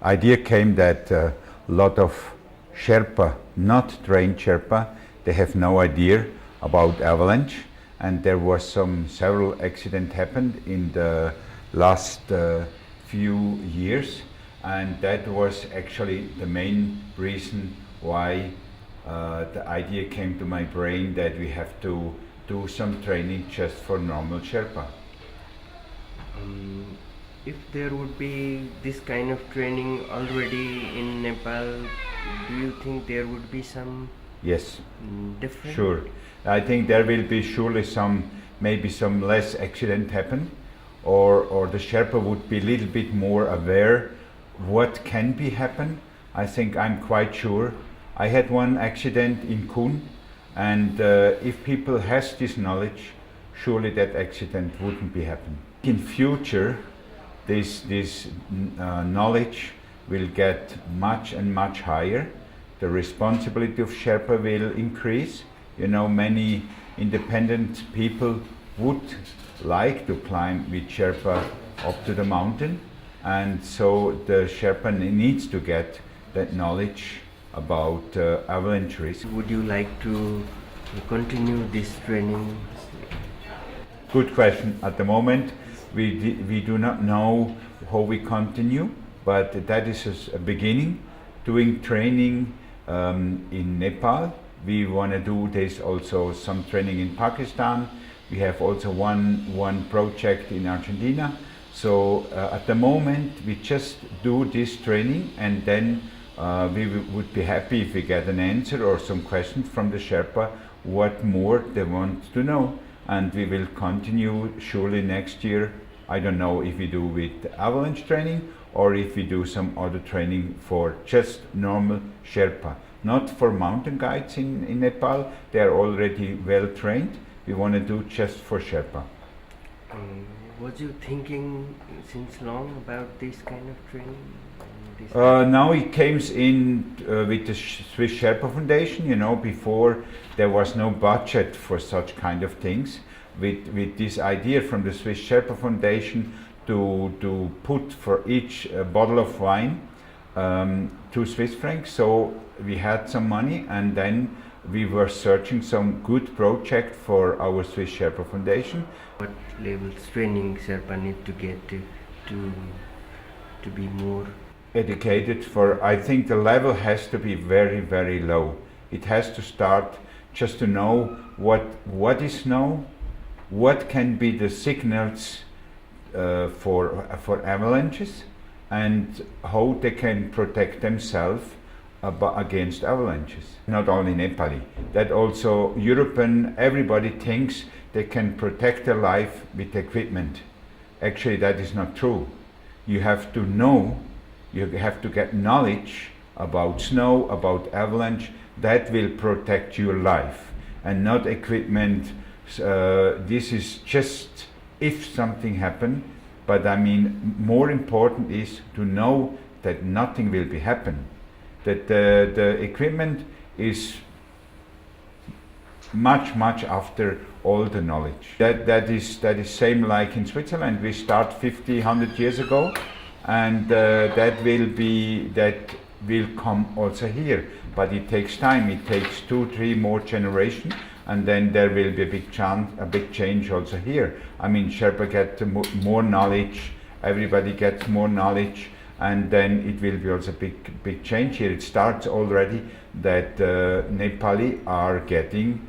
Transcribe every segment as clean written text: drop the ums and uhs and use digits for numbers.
idea came that a lot of Sherpa, not trained Sherpa, they have no idea about avalanche, and there was several accidents happened in the last few years, and that was actually the main reason why the idea came to my brain that we have to do some training just for normal Sherpa. If there would be this kind of training already in Nepal, do you think there would be some Yes, difference? sure. I think there will be surely maybe some less accident happen, or the Sherpa would be a little bit more aware what can be happen. I think I'm quite sure. I had one accident in Kun, and if people has this knowledge, surely that accident wouldn't be happen. In future, this knowledge will get much and much higher. The responsibility of Sherpa will increase. You know, many independent people would like to climb with Sherpa up to the mountain, and so the Sherpa needs to get that knowledge about avalanche risk. Would you like to continue this training? Good question. At the moment, we do not know how we continue, but that is a beginning. Doing training in Nepal. We want to do this also some training in Pakistan. We have also one project in Argentina. So at the moment we just do this training, and then we would be happy if we get an answer or some questions from the Sherpa what more they want to know, and we will continue surely next year. I don't know if we do with avalanche training or if we do some other training for just normal Sherpa. Not for mountain guides in Nepal, they are already well trained. We want to do just for Sherpa. Was you thinking since long about this kind of training? Now it came in with the Swiss Sherpa Foundation. You know, before there was no budget for such kind of things. With this idea from the Swiss Sherpa Foundation to put for each bottle of wine 2 Swiss francs. So we had some money, and then we were searching some good project for our Swiss Sherpa Foundation. What levels training Sherpa need to get to be more educated for? I think the level has to be very, very low. It has to start just to know what is snow, what can be the signals for avalanches, and how they can protect themselves against avalanches. Not only Nepali, that also European, everybody thinks they can protect their life with equipment. Actually, that is not true. You have to know, you have to get knowledge about snow, about avalanche, that will protect your life, and not equipment. This is just if something happen, but I mean more important is to know that nothing will be happen, that the equipment is much after all the knowledge. That is same like in Switzerland. We start 50-100 years ago, and that will come also here, but it takes time. It takes 2-3 more generations, and then there will be a big change also here. I mean, Sherpa get more knowledge, everybody gets more knowledge, and then it will be also big change here. It starts already that Nepali are getting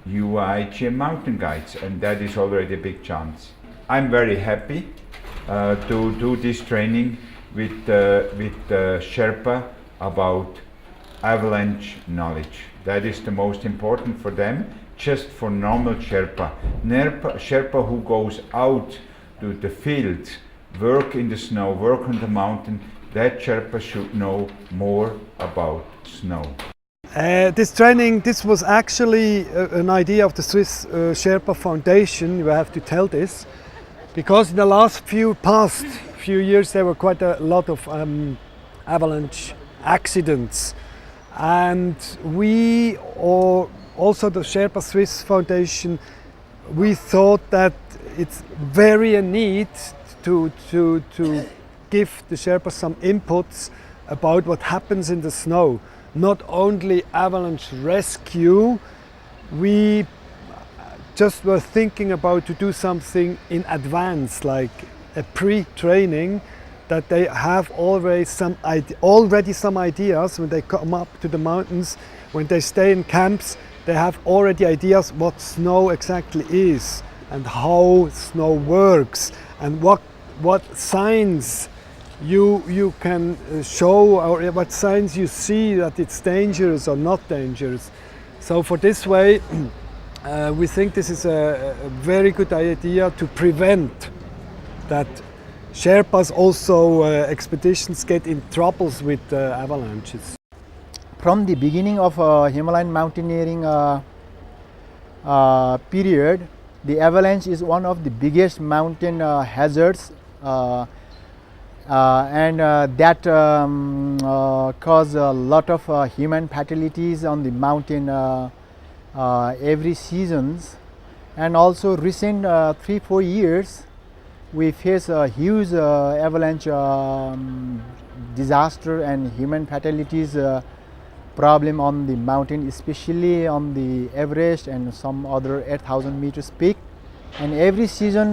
UIGM mountain guides, and that is already a big chance. I'm very happy to do this training with Sherpa about avalanche knowledge. That is the most important for them, just for normal Sherpa. Sherpa who goes out to the field, work in the snow, work on the mountain, that Sherpa should know more about snow. This was actually an idea of the Swiss Sherpa Foundation. You have to tell this, because in the last past few years there were quite a lot of avalanche accidents, and we, or also the Sherpa Swiss Foundation, we thought that it's very a need to give the Sherpas some inputs about what happens in the snow. Not only avalanche rescue, we just were thinking about to do something in advance, like a pre-training, that they have already some ideas when they come up to the mountains, when they stay in camps, they have already ideas what snow exactly is and how snow works and what signs you can show, or what signs you see that it's dangerous or not dangerous. So for this way, we think this is a very good idea to prevent that Sherpas also expeditions get in troubles with avalanches. From the beginning of Himalayan mountaineering period, the avalanche is one of the biggest mountain hazards, and that cause a lot of human fatalities on the mountain every seasons. And also recent 3-4 years we face a huge avalanche disaster and human fatalities problem on the mountain, especially on the Everest and some other 8,000 meters peak. And every season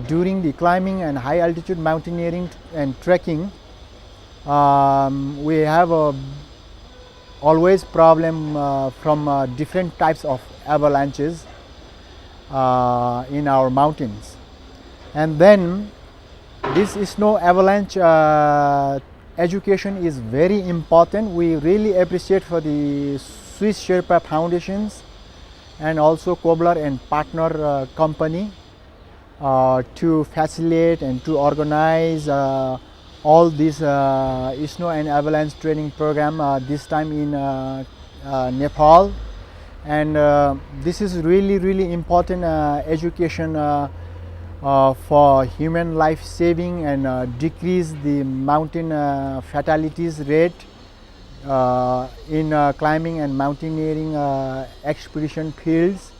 during the climbing and high altitude mountaineering and trekking, we have always problem from different types of avalanches in our mountains. And then this snow avalanche education is very important. We really appreciate for the Swiss Sherpa Foundations and also Kobler and partner company to facilitate and to organize all this snow and avalanche training program this time in Nepal. And this is really important education for human life saving and decrease the mountain fatalities rate in climbing and mountaineering expedition fields.